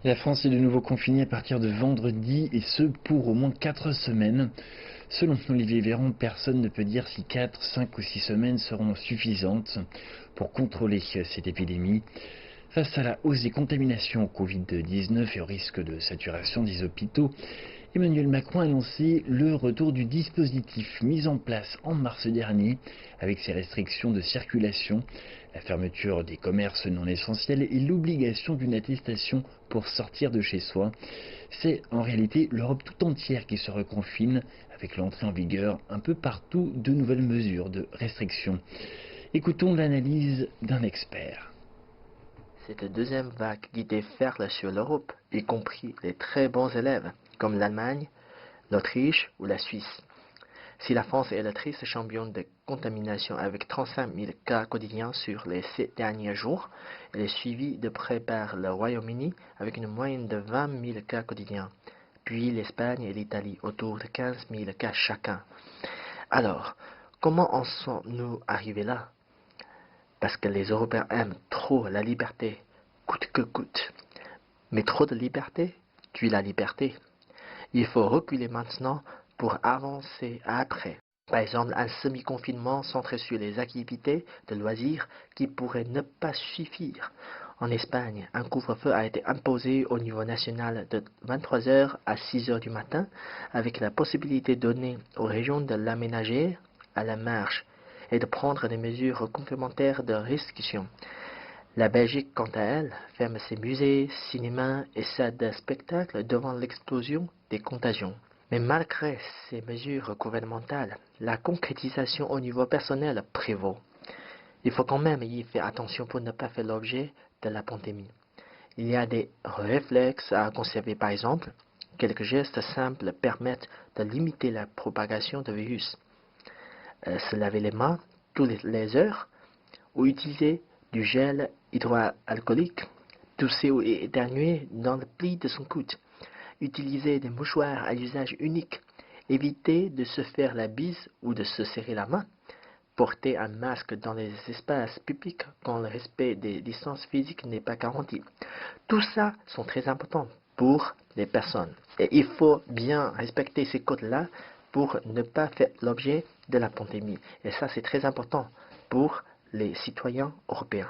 La France est de nouveau confinée à partir de vendredi et ce pour au moins 4 semaines. Selon Olivier Véran, personne ne peut dire si 4, 5 ou 6 semaines seront suffisantes pour contrôler cette épidémie. Face à la hausse des contaminations au Covid-19 et au risque de saturation des hôpitaux, Emmanuel Macron a annoncé le retour du dispositif mis en place en mars dernier avec ses restrictions de circulation, la fermeture des commerces non essentiels et l'obligation d'une attestation pour sortir de chez soi. C'est en réalité l'Europe tout entière qui se reconfine avec l'entrée en vigueur un peu partout de nouvelles mesures de restriction. Écoutons l'analyse d'un expert. Cette deuxième vague qui déferle sur l'Europe, y compris les très bons élèves, comme l'Allemagne, l'Autriche ou la Suisse. Si la France est la triste championne de contamination avec 35 000 cas quotidiens sur les 7 derniers jours, elle est suivie de près par le Royaume-Uni avec une moyenne de 20 000 cas quotidiens, puis l'Espagne et l'Italie autour de 15 000 cas chacun. Alors, comment en sommes-nous arrivés là? Parce que les Européens aiment trop la liberté, coûte que coûte. Mais trop de liberté tue la liberté. Il faut reculer maintenant pour avancer après. Par exemple, un semi-confinement centré sur les activités de loisirs qui pourrait ne pas suffire. En Espagne, un couvre-feu a été imposé au niveau national de 23 heures à 6 heures du matin, avec la possibilité donnée aux régions de l'aménager à la marge et de prendre des mesures complémentaires de restriction. La Belgique, quant à elle, ferme ses musées, cinémas et salles de spectacle devant l'explosion des contagions. Mais malgré ces mesures gouvernementales, la concrétisation au niveau personnel prévaut. Il faut quand même y faire attention pour ne pas faire l'objet de la pandémie. Il y a des réflexes à conserver, par exemple. Quelques gestes simples permettent de limiter la propagation du virus. Se laver les mains toutes les heures ou utiliser du gel hydroalcoolique, tousser ou éternuer dans le pli de son coude, utiliser des mouchoirs à usage unique, éviter de se faire la bise ou de se serrer la main, porter un masque dans les espaces publics quand le respect des distances physiques n'est pas garanti. Tout ça sont très importants pour les personnes. Et il faut bien respecter ces codes-là pour ne pas faire l'objet de la pandémie. Et ça, c'est très important pour les citoyens européens.